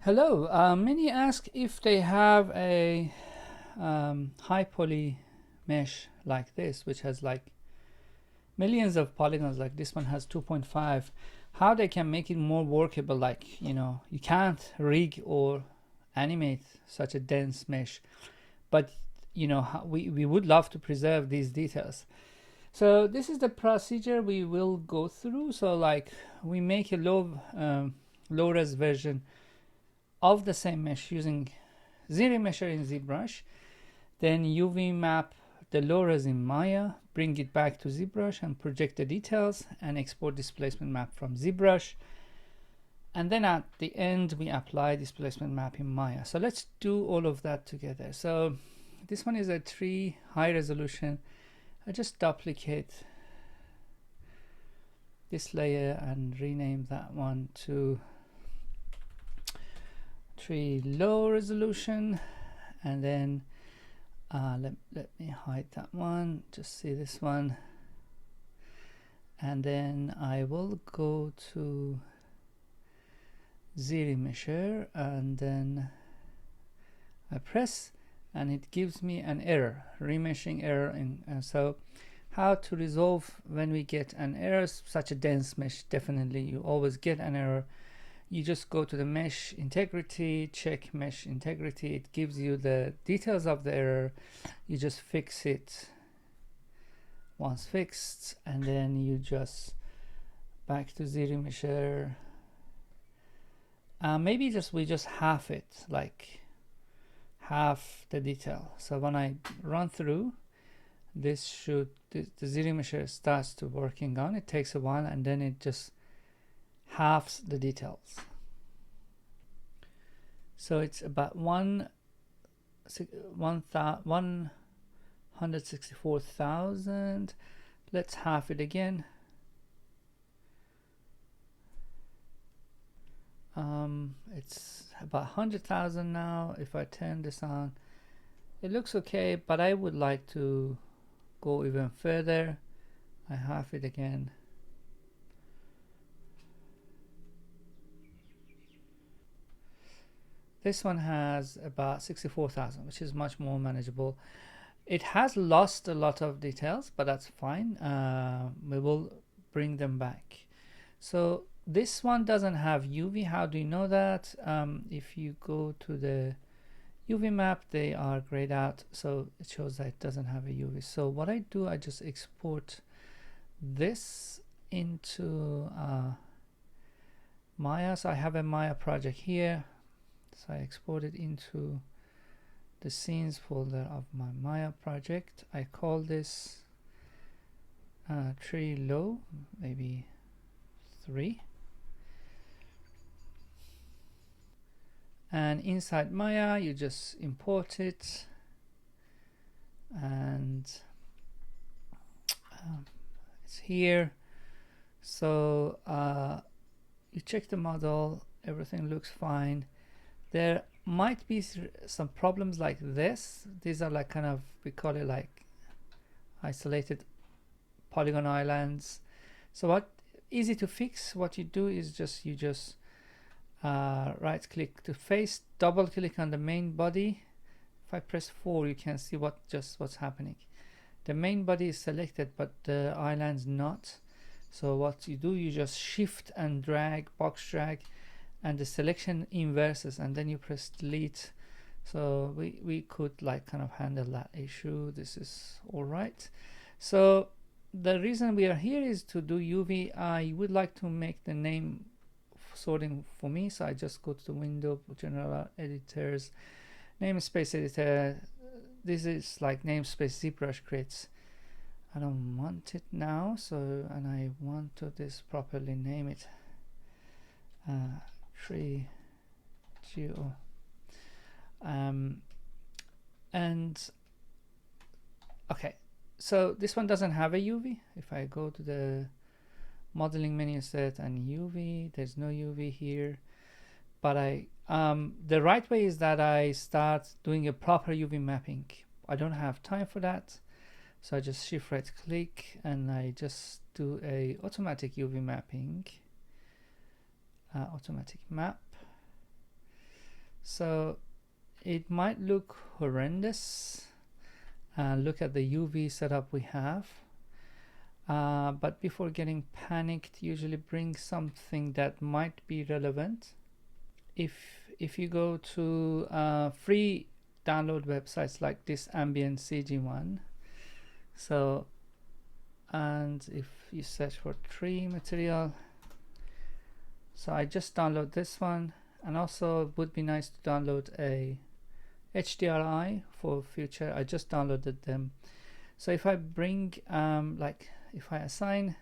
Hello. Many ask if they have a high poly mesh like this, which has like millions of polygons, like this one has 2.5, how they can make it more workable. Like, you can't rig or animate such a dense mesh, but we would love to preserve these details. So this is the procedure we will go through. So like we make a low res version of the same mesh using Z-remesher in Zbrush, then UV map the low res in Maya, bring it back to Zbrush and project the details and export displacement map from Zbrush. And then at the end, we apply displacement map in Maya. So let's do all of that together. So this one is a 3 high resolution. I just duplicate this layer and rename that one to 3 low resolution, and then let me hide that one, just see this one, and then I will go to Z-remesher and then I press and it gives me an error, remeshing error. So how to resolve when we get an error, such a dense mesh? Definitely you always get an error. You just go to the mesh integrity, check mesh integrity. It gives you the details of the error. You just fix it once fixed, and then you just back to Z-remesher. Maybe we just half it, like half the detail. So when I run through, the Z-remesher starts to working on. It takes a while, and then it just halves the details. So it's about 164,000. Let's half it again. It's about 100,000 now. If I turn this on, it looks okay, but I would like to go even further. I half it again. This one has about 64,000, which is much more manageable. It has lost a lot of details, but that's fine. We will bring them back. So this one doesn't have UV. How do you know that? If you go to the UV map, they are grayed out, so it shows that it doesn't have a UV. So what I do, I just export this into Maya. So I have a Maya project here. So I export it into the scenes folder of my Maya project. I call this tree low, maybe 3. And inside Maya, you just import it, and it's here. So you check the model, everything looks fine. There might be some problems like this. These are like kind of, we call it like isolated polygon islands. So what easy to fix, what you do is you just right click to face, double click on the main body. If I press 4, you can see what's happening. The main body is selected, but the island's not. So what you do, you just shift and drag, box drag, and the selection inverses, and then you press delete. So we could like kind of handle that issue. This is all right. So the reason we are here is to do UV. I would like to make the name sorting for me, so I just go to the window, general editors, namespace editor. This is like namespace Zbrush creates. I don't want it now, so, and I want to this properly name it tree geo, and okay, so this one doesn't have a UV. If I go to the modeling menu set and UV, there's no UV here, but the right way is that I start doing a proper UV mapping. I don't have time for that, so I just shift right click and I just do a automatic UV mapping, automatic map, So it might look horrendous. Look at the UV setup we have. But before getting panicked, usually bring something that might be relevant. If you go to free download websites like this ambient CG one, so, and if you search for tree material, so I just download this one, and also it would be nice to download a HDRI for future. I just downloaded them. So if I bring like if I assign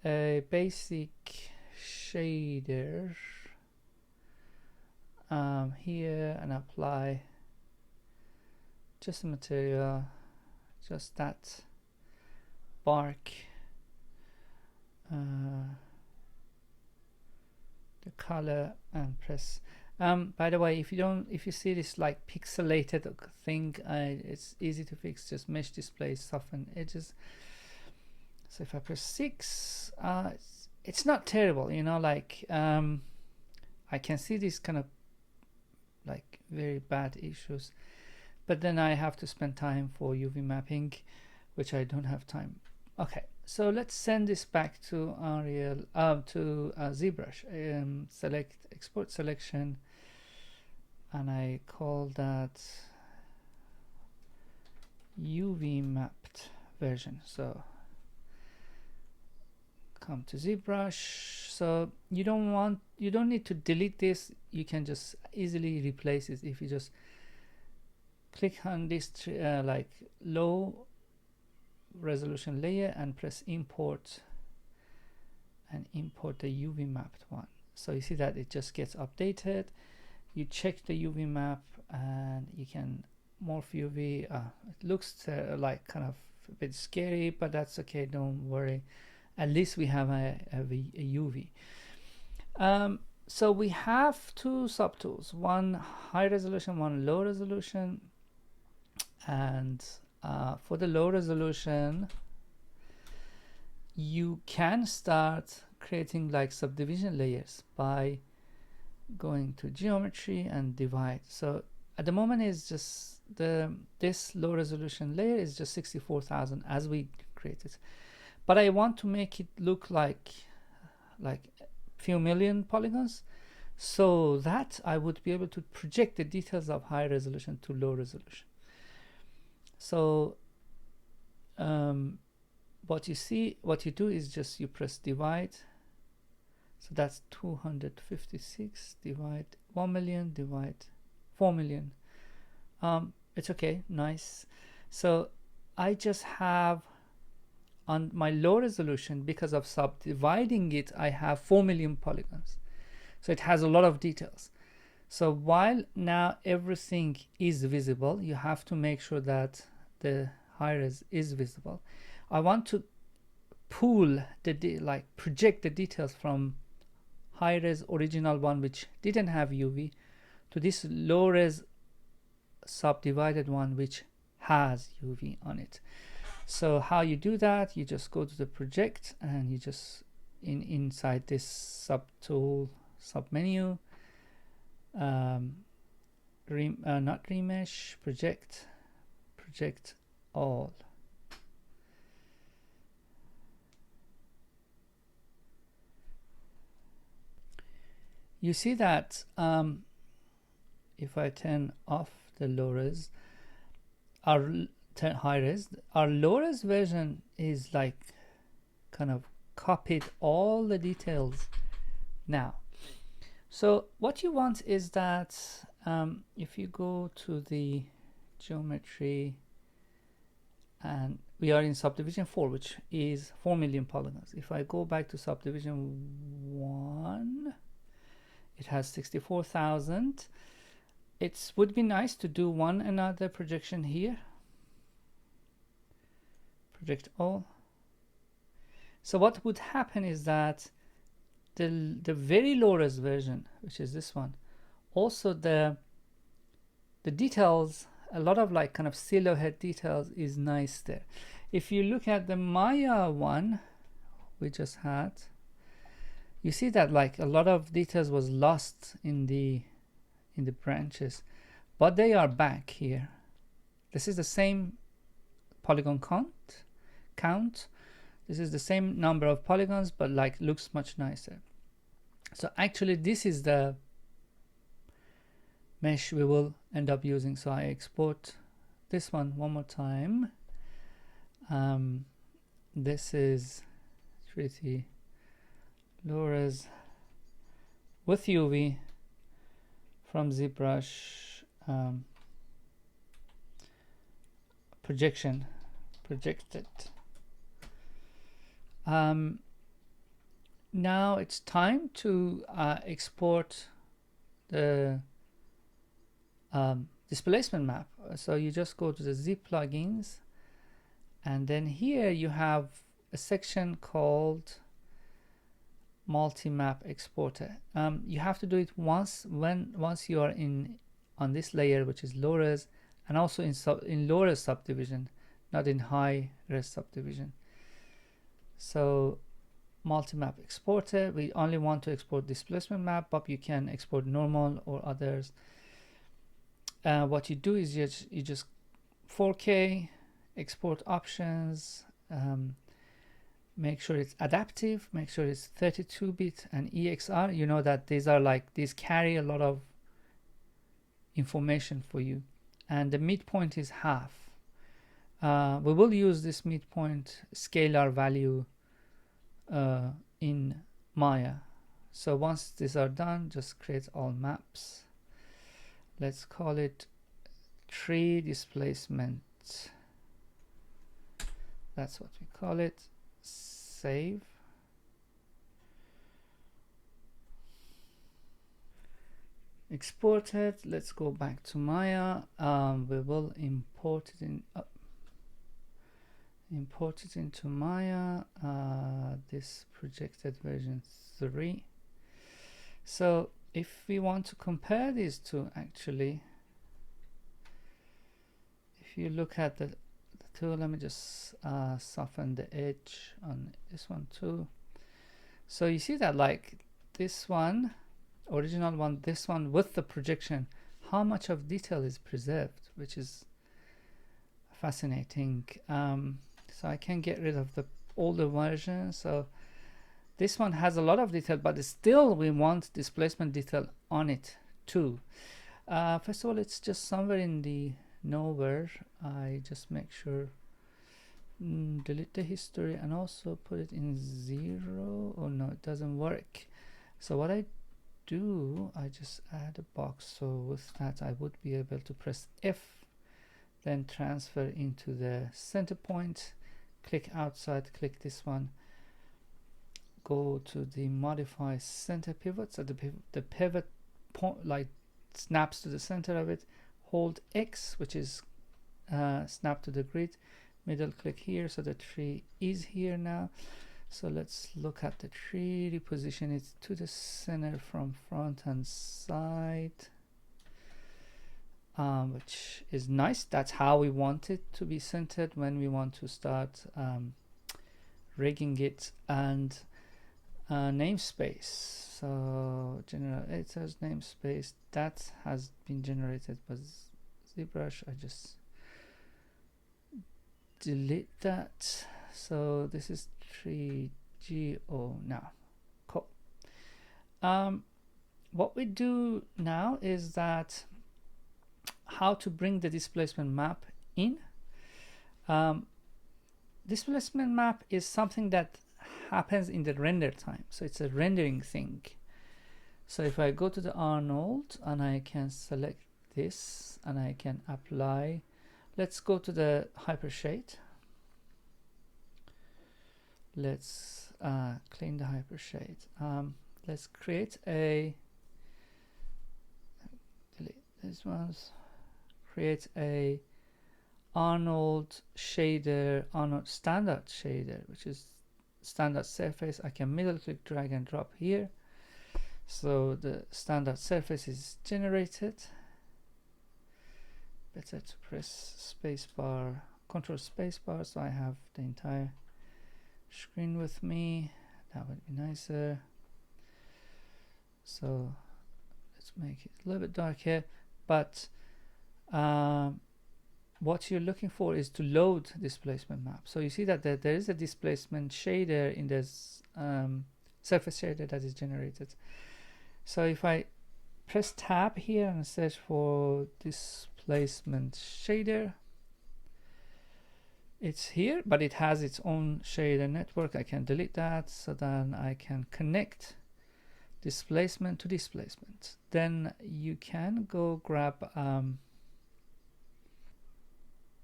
a basic shader here and apply just the material, just that bark, the color, and press. By the way, if you see this like pixelated thing, it's easy to fix. Just mesh display, soften edges. So if I press 6, it's not terrible, you know, like I can see these kind of like very bad issues, but then I have to spend time for UV mapping, which I don't have time. Okay, so let's send this back to Arial, to Zbrush. Select export selection, and I call that UV mapped version. So come to Zbrush. So you don't need to delete this. You can just easily replace it if you just click on this like low resolution layer and press import, and import the UV mapped one. So you see that it just gets updated. You check the UV map and you can morph UV. It looks like kind of a bit scary, but that's okay, don't worry. At least we have a UV. So we have two subtools, one high resolution, one low resolution. And for the low resolution, you can start creating like subdivision layers by going to geometry and divide. So at the moment is just this low resolution layer is just 64,000 as we created, but I want to make it look like few million polygons, so that I would be able to project the details of high resolution to low resolution. So what you do is just you press divide. So that's 256 divide 1 million divide 4 million. It's okay, nice. So I just have on my low resolution, because of subdividing it, I have 4 million polygons. So it has a lot of details. So while now everything is visible, you have to make sure that the high res is visible. I want to pull the project the details from high res original one, which didn't have UV, to this low res subdivided one, which has UV on it. So how you do that? You just go to the project and you just inside this subtool submenu, not remesh, project all. You see that if I turn off the low res, high res, our low res version is like kind of copied all the details now. So what you want is that if you go to the geometry, and we are in subdivision 4, which is 4 million polygons. If I go back to subdivision 1, it has 64,000. It would be nice to do another projection here. Project all. So what would happen is that the very low res version, which is this one, also the details, a lot of like kind of silhouette details is nice there. If you look at the Maya one we just had, you see that like a lot of details was lost in the in the branches, but they are back here. This is the same polygon count. This is the same number of polygons, but like looks much nicer. So actually this is the mesh we will end up using. So I export this one more time. This is 3D low-res with UV from Zbrush, projected. Now it's time to export the displacement map. So you just go to the Z plugins, and then here you have a section called multi-map exporter. You have to do it once you are on this layer, which is low res, and also in low res subdivision, not in high res subdivision. So multi-map exporter, we only want to export displacement map, but you can export normal or others. What you do is you just 4K export options, make sure it's adaptive, make sure it's 32-bit and EXR. You know that these carry a lot of information for you, and the midpoint is half. We will use this midpoint scalar value in Maya. So once these are done, just create all maps. Let's call it tree displacement. That's what we call it. Save. Exported. Let's go back to Maya. We will import it into Maya. This projected version 3. So if we want to compare these two, actually, if you look at the two, let me just soften the edge on this one too. So you see that like this one, original one, this one with the projection, how much of detail is preserved, which is fascinating. So I can get rid of the older version. So this one has a lot of detail, but still we want displacement detail on it too. First of all, it's just somewhere in the nowhere. I just make sure delete the history and also put it in 0. Oh no, it doesn't work. So what I do, I just add a box. So with that I would be able to press F, then transfer into the center point, click outside, click this one, go to the modify center pivot. So the pivot point like snaps to the center of it. Hold X, which is snap to the grid. Middle click here, so the tree is here now. So let's look at the tree. Reposition it to the center from front and side, which is nice. That's how we want it to be centered when we want to start rigging it. And namespace. So general editors namespace, that has been generated by Zbrush. I just delete that. So this is 3GO now. Cool. What we do now is that how to bring the displacement map in. Displacement map is something that happens in the render time, so it's a rendering thing. So if I go to the Arnold and I can select this and I can apply, let's go to the hypershade. Let's clean the hypershade. Let's create a, delete these ones, create a Arnold shader, Arnold standard shader, which is standard surface. I can middle click, drag and drop here. So the standard surface is generated. Better to press spacebar, control spacebar, so I have the entire screen with me. That would be nicer. So let's make it a little bit darker, but what you're looking for is to load displacement map. So you see that there is a displacement shader in this surface shader that is generated. So if I press tab here and search for displacement shader, it's here, but it has its own shader network. I can delete that, so then I can connect displacement to displacement. Then you can go grab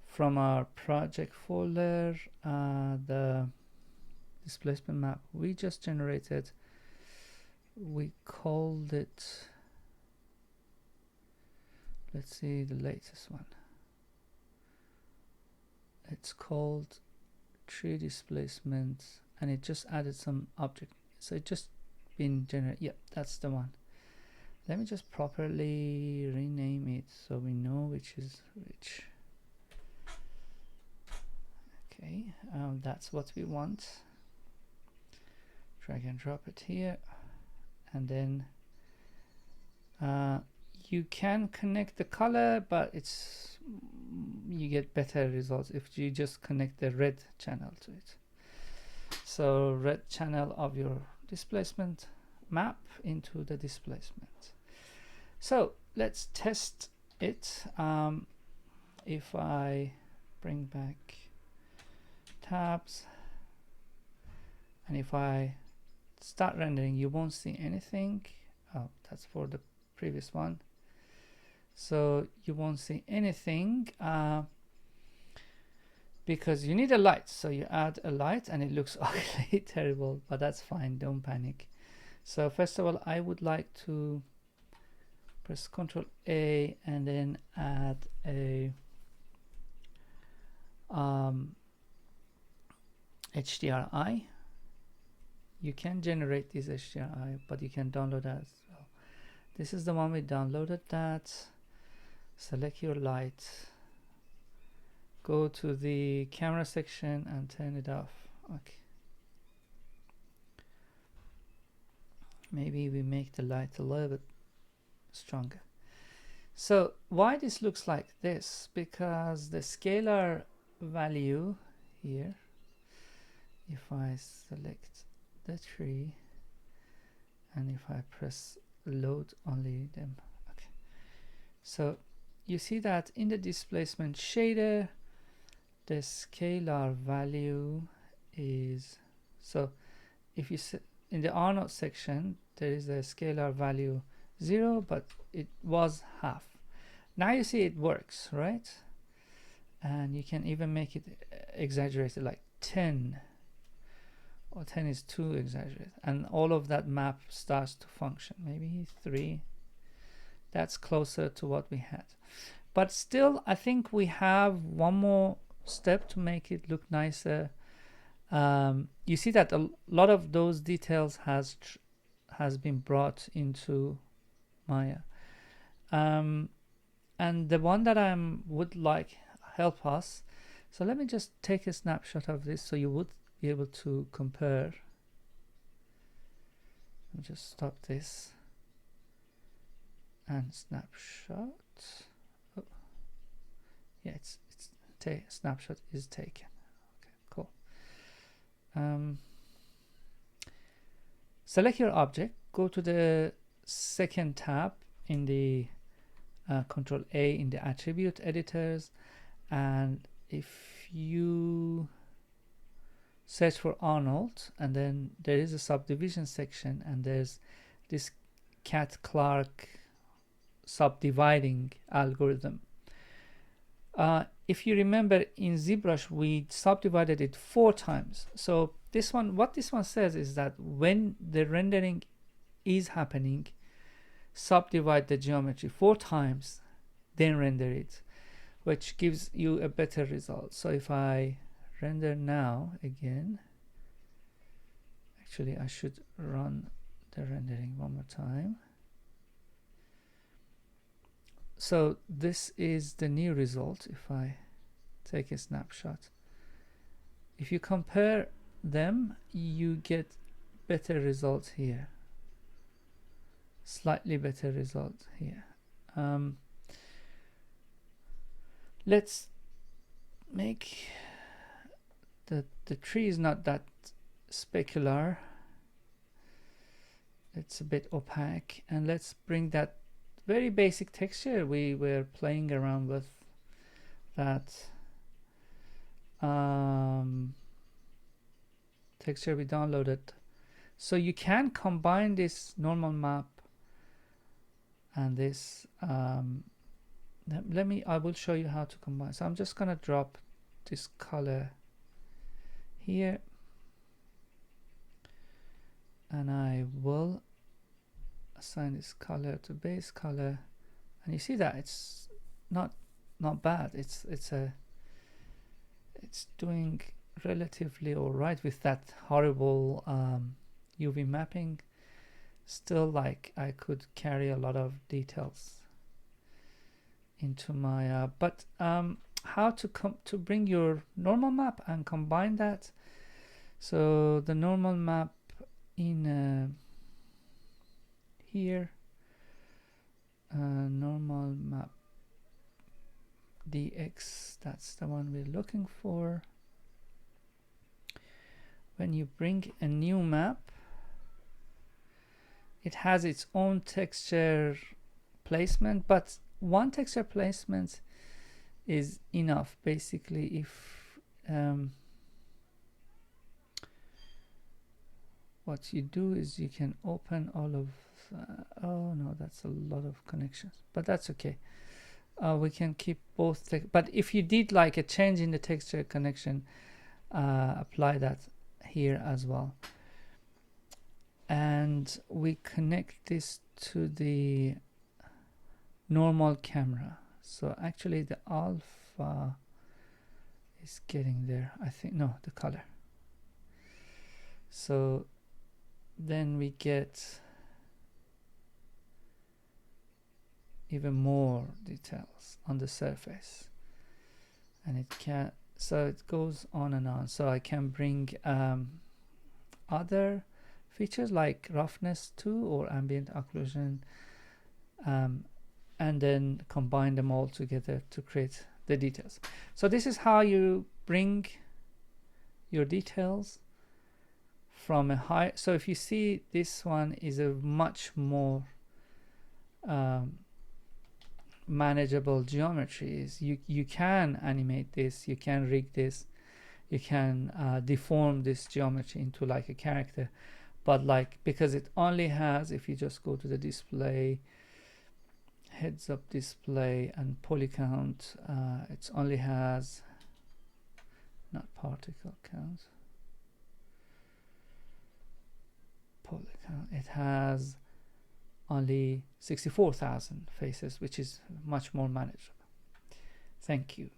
from our project folder the displacement map we just generated. We called it, let's see the latest one. It's called tree displacement, and it just added some object. So it just been generated. Yep, that's the one. Let me just properly rename it so we know which is which. Okay, that's what we want. Drag and drop it here, and then you can connect the color, but it's you get better results if you just connect the red channel to it. So red channel of your displacement map into the displacement. So let's test it. If I bring back tabs, and if I start rendering, you won't see anything. Oh, that's for the previous one. So you won't see anything because you need a light. So you add a light and it looks ugly, terrible, but that's fine, don't panic. So first of all, I would like to press Ctrl A and then add a HDRI. You can generate this HDRI, but you can download that as well. This is the one we downloaded. That select your light, go to the camera section and turn it off. Okay, maybe we make the light a little bit stronger. So why this looks like this? Because the scalar value here, if I select the tree and if I press load only them, okay, so you see that in the displacement shader the scalar value is, so if you in the Arnold section there is a scalar value 0, but it was half. Now you see it works, right? And you can even make it exaggerated, like 10, or 10 is too exaggerated, and all of that map starts to function. Maybe 3, that's closer to what we had, but still I think we have one more step to make it look nicer. You see that a lot of those details has been brought into Maya, and the one that I would like help us. So let me just take a snapshot of this so you would be able to compare. Let me just stop this and snapshot. Oh. Yeah, it's snapshot is taken. Okay, cool. Select your object, go to the second tab in the Control A in the attribute editors, and if you search for Arnold, and then there is a subdivision section, and there's this Cat-Clark subdividing algorithm. If you remember, in Zbrush we subdivided it 4 times. So this one, what this one says is that when the rendering is happening, subdivide the geometry 4 times, then render it, which gives you a better result. So if I render now again, actually I should run the rendering one more time. So this is the new result. If I take a snapshot, if you compare them, you get better results here. slightly better result here. Let's make the tree is not that specular. It's a bit opaque, and let's bring that very basic texture we were playing around with, that texture we downloaded. So you can combine this normal map and this. I will show you how to combine. So I'm just gonna drop this color here, and I will assign this color to base color, and you see that it's not bad. It's doing relatively all right with that horrible UV mapping. Still, like, I could carry a lot of details into my but how to bring your normal map and combine that. So the normal map in here, normal map DX, that's the one we're looking for. When you bring a new map, it has its own texture placement, but one texture placement is enough basically. If what you do is you can open all of oh no, that's a lot of connections, but that's okay. We can keep both, but if you did like a change in the texture connection, apply that here as well. And we connect this to the normal camera. So actually the alpha is getting there, I think. No, the color. So then we get even more details on the surface, and it can, so it goes on and on. So I can bring other features like roughness too, or ambient occlusion, and then combine them all together to create the details. So this is how you bring your details from a high. So if you see, this one is a much more manageable geometries. You can animate this, you can rig this, you can deform this geometry into like a character, but like, because it only has, if you just go to the display, heads up display and poly count, it only has, not particle count, poly count, it has only 64,000 faces, which is much more manageable. Thank you.